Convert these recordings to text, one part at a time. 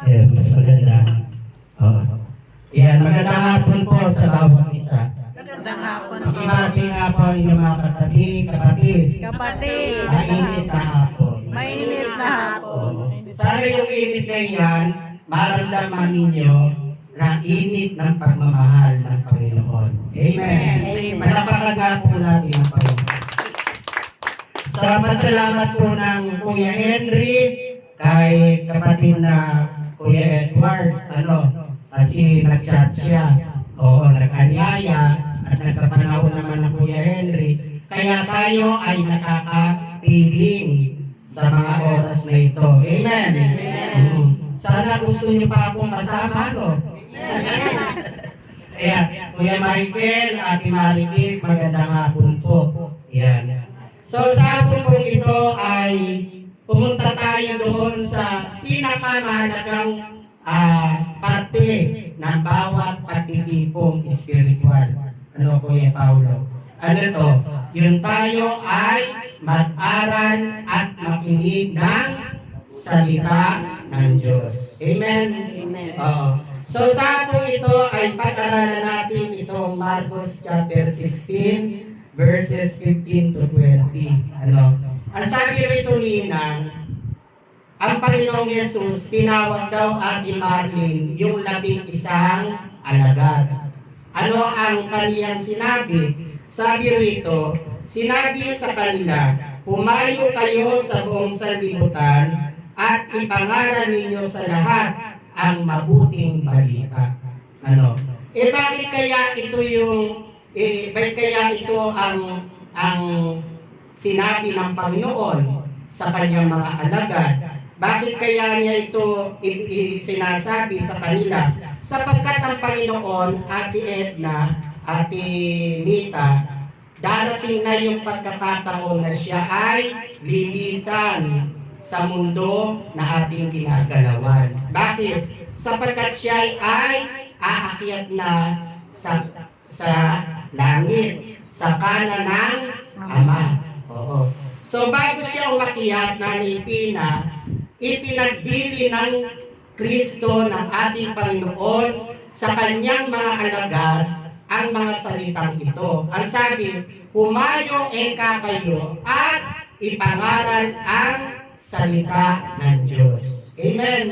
Mas maganda. Oo. Yan, magandang hapon po sa bawat isa. Magandang hapon po. Pakibati nga po ang inyong mga katabi, kapatid. Kapatid, Mainit na hapon. mainit na hapon. Sana yung init na yan, maramdaman ninyo na init ng pagmamahal ng Panginoon. Amen. Amen. Malapakaga po natin ang Panginoon. Sa pasalamat po ng Kuya Henry, kay kapatid na Kuya Edward, kasi nag-chat siya, nag-anyaya, at nagkapanahon naman ng Kuya Henry, kaya tayo ay nakakapiling sa mga oras na ito. Amen. Sana gusto niyo pa akong kasama, Ayan, Kuya Michael, Ate Maribig, magandang hapon po. Ayan. So sa hapon po ito ay pumunta tayo doon sa pinakamahalagang parte ng bawat pagtitipong spiritual. Ano Kuya Paulo? Ano to? Yung tayo ay mag-aral at makinig ng salita ng Diyos. Amen? Amen. So sa hapon ito ay pag-aralan natin itong Marcos chapter 16 verses 15 to 20. Ang sabi rito Ninang, ang Panginoong Yesus tinawag daw Ate Marlene yung 11 alagad. Ano ang kaniyang sinabi? Sabi rito, sinabi sa kanila, humayo kayo sa buong sanlibutan at ipangaral ninyo sa lahat ang mabuting balita. Bakit kaya ito bakit kaya ito ang sinabi ng Panginoon sa kanyang mga alagad? Bakit kaya niya ito sinasabi sa kanila? Sapagkat ang Panginoon, Ate Edna, Ate Nita, darating na yung pagkakataon na siya ay lilisan sa mundo na ating ginagalawan. Bakit? Sapagkat siya ay aakyat na sa langit, sa kanan ng Ama. So bago siya umakyat na Pina, ipinagbili ng Kristo ng ating Panginoon sa kanyang mga alagad ang mga salitang ito. Ang sabi, humayo kayo at ipangaral ang salita ng Diyos. Amen.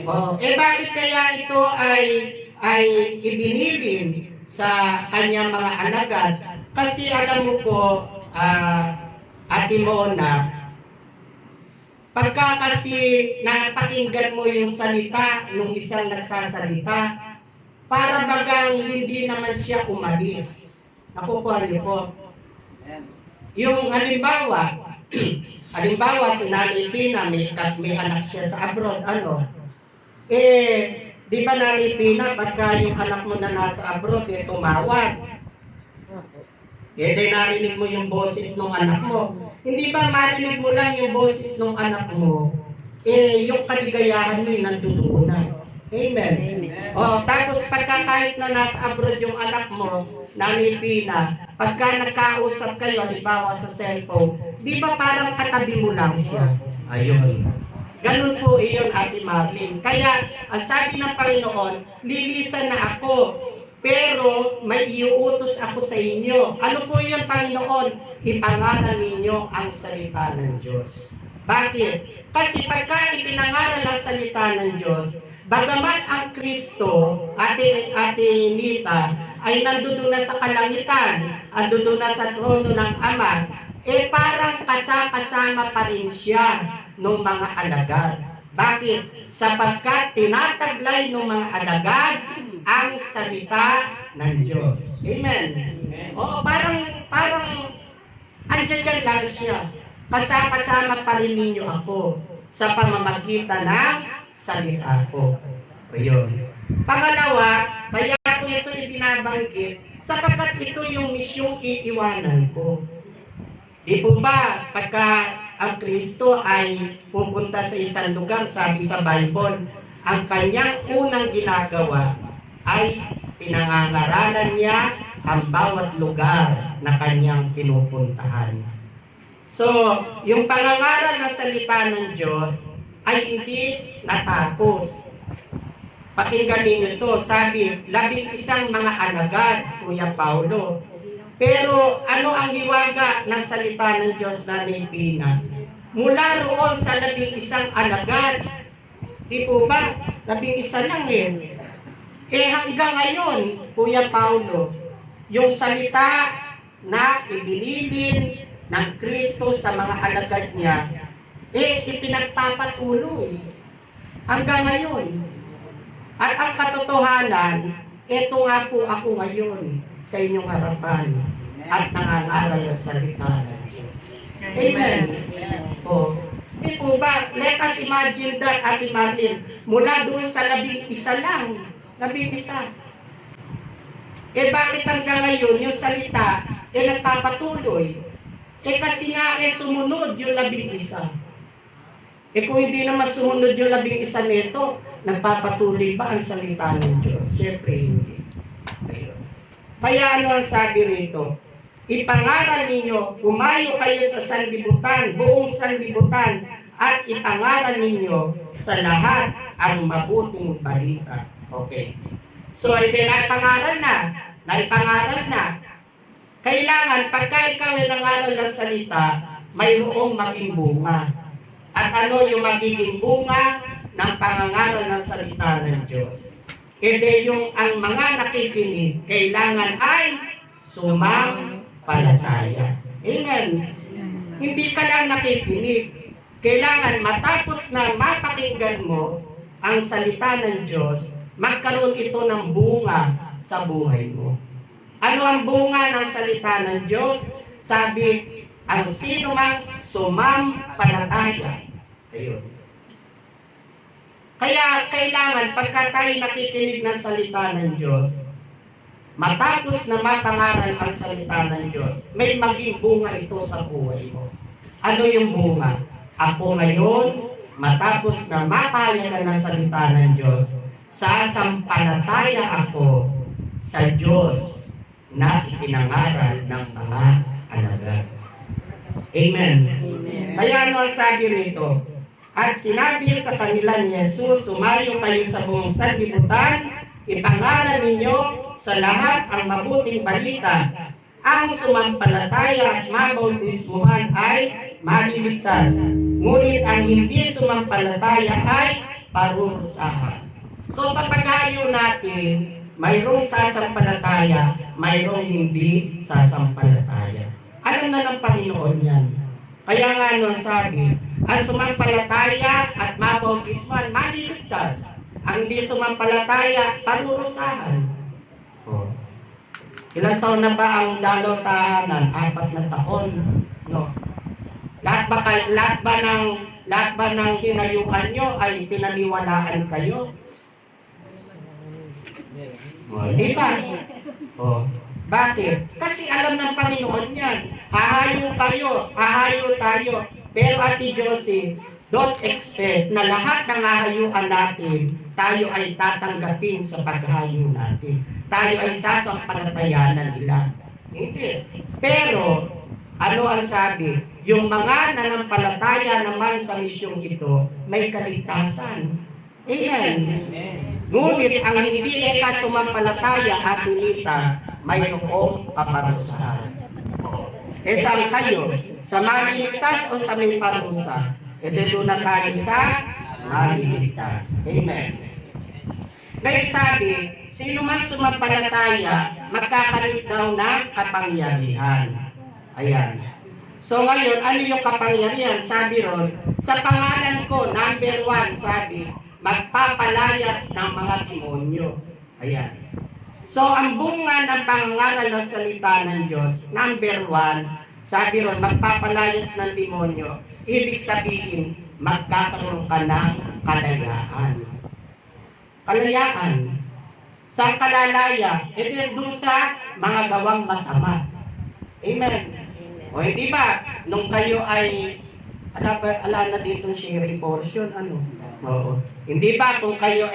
Bakit kaya ito ay ibinilin sa kanyang mga alagad? Kasi alam mo po, Ate Mona, pagka kasi napakinggan mo yung salita ng isang nagsasalita, para bagang hindi naman siya umalis. Nakukuha niyo po. Yung halimbawa, si Nanay Pina, may anak siya sa abroad, di ba Nanay Pina, pagka yung anak mo na nasa abroad, tumawag. Di narinig mo yung boses ng anak mo. Hindi ba marinig mo lang yung boses ng anak mo, yung kaligayahan mo yung nandoon na. Amen. Tapos pagka kahit na nasa abroad yung anak mo, Nanay Pina, pagka nagkausap kayo, halimbawa sa cellphone, di ba parang katabi mo lang siya? Ayun. Ganun po iyon, Ate Marlene. Kaya, ang sabi ng Panginoon, lilisan na ako, pero may iuutos ako sa inyo. Ano po yun, Panginoon? Ipangaral ninyo ang salita ng Diyos. Bakit? Kasi pagka ipinangaral ang salita ng Diyos, bagaman ang Kristo, Ate Nita, ay nandoon na sa kalangitan, nandoon na sa trono ng Ama, parang kasama pa rin siya ng mga alagad. Bakit? Sapagkat tinataglay ng mga alagad ang salita ng Diyos. Amen. Parang andyan lang siya. Kasama pa rin ninyo ako sa pamamagitan ng salita ko. Ayun. Pangalawa, kaya ko ito ibinabanggit sapagkat ito yung misyong iiwanan ko. Di po ba, pagka ang Kristo ay pupunta sa isang lugar, sabi sa Bible, ang kanyang unang ginagawa ay pinangangaralan niya ang bawat lugar na kanyang pinupuntahan. So, yung pangangaral ng salita ng Diyos ay hindi natapos. Pakinggan ninyo ito, sabi, 11 mga alagad, Kuya Paulo. Pero ano ang hiwaga ng salita ng Diyos na Pina? Mula roon sa 11 alagad, di po ba? 11 lang eh. Hanggang ngayon, Kuya Paulo, yung salita na ibilibin ng Kristo sa mga alagad niya, ipinagpapatuloy hanggang ngayon. At ang katotohanan, ito nga po ako ngayon sa inyong harapan at nangangaral ng salita ng Diyos. Amen. O, di po ba? Let us imagine that, Ate Marlene, mula doon sa 11 lang, 11. Bakit hanggang ngayon yung salita nagpapatuloy? Kasi nga sumunod yung 11. Kung hindi naman sumunod yung 11 nito, nagpapatuloy ba ang salita ng Diyos? Siyempre hindi. Kaya ano ang sabi rito? Ipangaral ninyo, umayo kayo sa sanlibutan, buong sanlibutan, at ipangaral ninyo sa lahat ang mabuting balita. Okay. So, naipangaral na. Kailangan, pagka ikaw ay nangaral ng salita, mayroong maging bunga. At ano yung magiging bunga ng pangangaral ng salita ng Diyos? Yung ang mga nakikinig, kailangan ay sumampalataya. Amen. Hindi ka lang nakikinig. Kailangan matapos na mapakinggan mo ang salita ng Diyos, magkaroon ito ng bunga sa buhay mo. Ano ang bunga ng salita ng Diyos? Sabi, ang sino mang sumampalataya. Ayun. Kaya kailangan pagka tayo nakikinig ng salita ng Diyos, matapos na mapangaral ang salita ng Diyos, may maging bunga ito sa buhay mo. Ano yung bunga? Ako ngayon, matapos na mapahayagan ng salita ng Diyos, sasampalataya ako sa Diyos na ipinangaral ng mga alagad. Amen. Kaya ano ang sabi rito? At sinabi sa kanila ni Jesus, sumayo kayo sa buong sanlibutan, ipangaral ninyo sa lahat ang mabuting balita. Ang sumampalataya at mabautismuhan ay maliligtas. Ngunit ang hindi sumampalataya ay parurusahan. So sa paghayo natin, mayroong sasampalataya, mayroong hindi sasampalataya. Alam na ng Panginoon yan. Kaya nga nung sabi, ang sumampalataya at mabautismuhan, maliligtas. Ang hindi sumampalataya, parurusahan. Oh. Ilang taon na ba ang dalaw tahanan? 4 na taon. No. Lahat ba ng hinayuan nyo ay pinaniwalaan kayo? Di ba? Oh. Bakit? Kasi alam ng Panginoon yan. Hahayo tayo. Pero Ate Josie, don't expect na lahat ng hahayuan natin, tayo ay tatanggapin sa paghayo natin. Tayo ay sasampalatayanan nila. Hindi. Pero, ano ang sabi? Yung mga nanampalataya naman sa misyong ito, may kaligtasan. Amen. Ngunit ang hindi ka sumampalataya at Nita, mayroong kaparusahan. Saan kayo? Sa maliligtas o sa may parusa? Doon na tayo sa maliligtas. Amen. Kaya sabi, sino man sumampalataya, magkakaroon daw ng kapangyarihan. Ayan. So ngayon, ano yung kapangyarihan? Sabi ron, sa pangalan ko, number 1, sabi, magpapalayas ng mga demonyo. Ayan. So, ang bunga ng pangangaral ng salita ng Diyos, number 1, sabi ron, magpapalayas ng demonyo. Ibig sabihin, magkakaroon ka ng kalayaan. Kalayaan. Sa kalalaya, it is dun sa mga gawang masama. Amen. O hindi ba, nung kayo ay, ala na ditong sharing portion, ano? Oo. Hindi ba kung kayo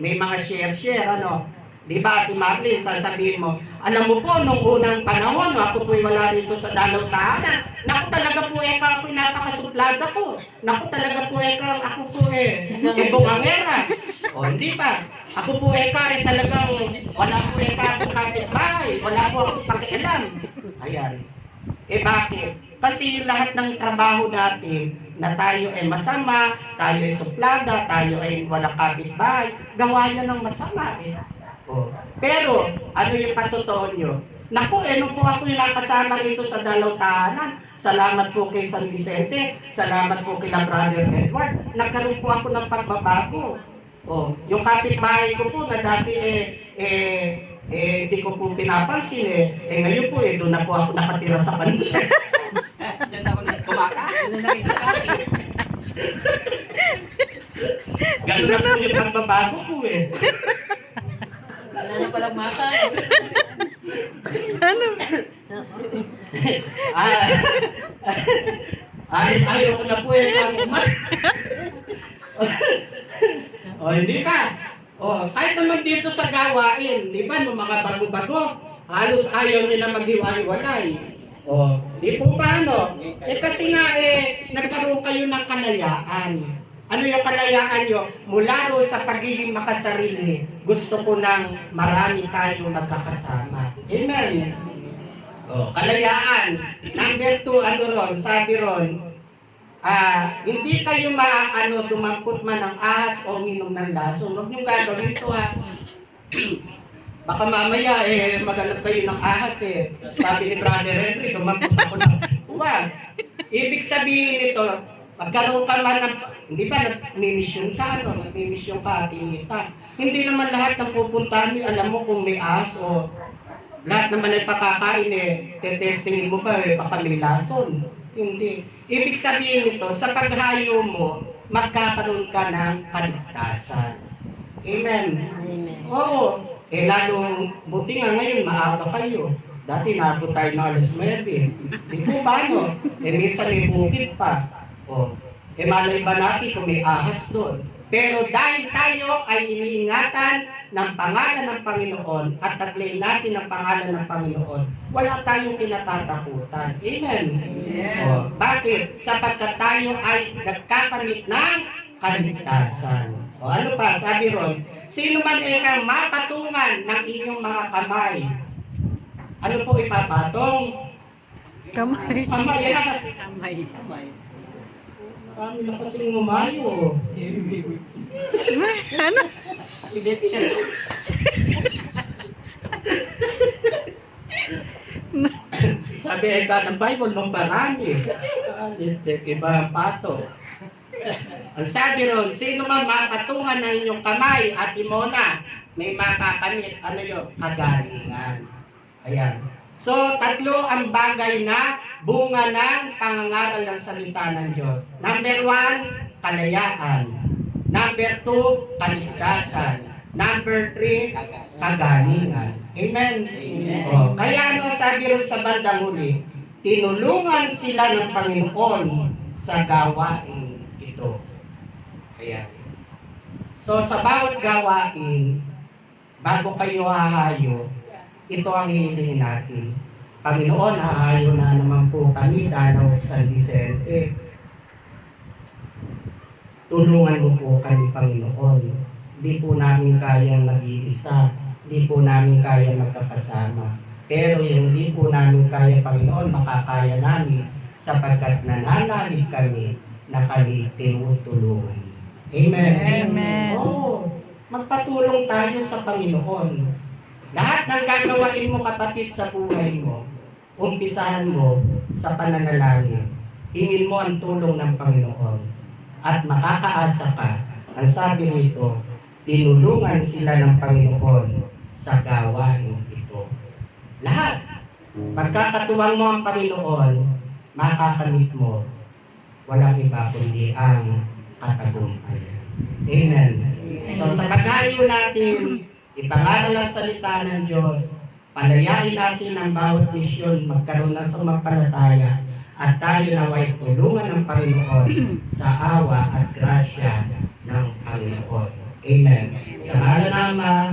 may mga share, ano? Di ba, Ate Marlene, sasabihin mo, alam mo po, nung unang panahon, ako po'y wala rito sa Dalaw Tahanan. Naku talaga po, ako'y napakasuplada ko. Naku talaga po, ako po bungangera. O, hindi pa. Ako po, talagang, wala po, akong kapitbahay. Wala po akong pakialam. Ayan. Bakit? Kasi lahat ng trabaho natin, na tayo ay masama, tayo ay suplada, tayo ay walang kapitbahay, gawa niya ng masama Pero, ano yung patotoo nyo? Naku, nung po ako yung nakasama rito sa Dalaw Tahanan, salamat po kay San Vicente, salamat po kay Brother Edward, nagkaroon po ako ng pagbabago. Yung kapitbahay ko po na dati hindi ko po pinapansin ngayon po doon na po ako nakatira sa kanila. Diyan ako kumaka. Ganun na po yung pagbabago ko Wala na palang mata. Ayaw ko na po hindi ka. Kahit naman dito sa gawain, di ba, ng mga bago-bago, halos ayaw nila maghiwa-hiwalay. Di po ba, kasi nga, nagkaroon kayo ng kalayaan. Ano yung kalayaan nyo? Mula ro sa pagiging makasarili, gusto ko ng marami tayong magkakasama. Amen. Kalayaan. Number 2, sabi ron, hindi kayo dumampot man ng ahas o minom ng laso. Huwag niyong gagawin ito Baka mamaya maghanap kayo ng ahas Sabi ni Brother Henry, dumampot ako ng uwag. Ibig sabihin nito, magkaroon ka man ng, hindi ba, nagmimisyon ka, nagmimisyon ka at inita. Hindi naman lahat ng pupuntahan mo, alam mo kung may ahas o lahat naman ay pakakain tetestingin mo ba baka may lason. Hindi. Ibig sabihin nito, sa paghayo mo, magkakaroon ka ng kaligtasan. Amen. Amen. Oo. Lalong, buti nga ngayon, maaga kayo. Dati naabot tayo ng alas 9. Di po ba, minsan may bukid pa. Malay ba natin kung may ahas doon? Pero dahil tayo ay iniingatan ng pangalan ng Panginoon at taglay natin ng pangalan ng Panginoon, wala tayong kinatatakutan. Amen? Bakit? Sapagkat tayo ay nagkakamit ng kaligtasan. Ano pa? Sabi ron, sino man kang mapatungan ng inyong mga kamay, ano po ipapatong? Kamay. Kamay. Kamay. Kami lang kasing umayo. Ano? Sabi ng Bible, nung barami. Iba ang pato. Ang sabi ron, sino man mapatungan ng inyong kamay at imona, may makakamit, kagalingan. Ayan. So, 3 ang bagay na bunga ng pangangaral ng salita ng Diyos. Number 1, kalayaan. Number 2, kaligtasan. Number 3, kagalingan. Amen? Kaya sabi rin sa bandang huli, tinulungan sila ng Panginoon sa gawain ito. Ayan. So, sa bawat gawain, bago kayo hahayo, ito ang hihilingin natin. Panginoon, hahayo na naman po kami Dalaw San Vicente. Tulungan mo po kami, Panginoon. Hindi po namin kayang nag-iisa. Hindi po namin kayang magkakasama. Pero yung hindi po namin kaya, Panginoon, makakaya namin sapagkat nananalig kami na kami tinutulungan. Amen. Amen. Magpatulong tayo sa Panginoon. Lahat ng gagawin mo, kapatid, sa buhay mo, umpisahan mo sa pananalangin. Hingin mo ang tulong ng Panginoon. At makakaasa ka. Ang sabi nito, tinulungan sila ng Panginoon sa gawain ito. Lahat. Pagkakatuwang mo ang Panginoon, makakamit mo. Walang iba kundi ang katagumpayan. Amen. So sa paghayo natin, ipangaral ang salita ng Diyos, palayain natin ang bawat misyon magkaroon ng sumampalataya at tayo naway tulungan ng Panginoon sa awa at grasya ng Panginoon. Amen. Sa ngalan ng Ama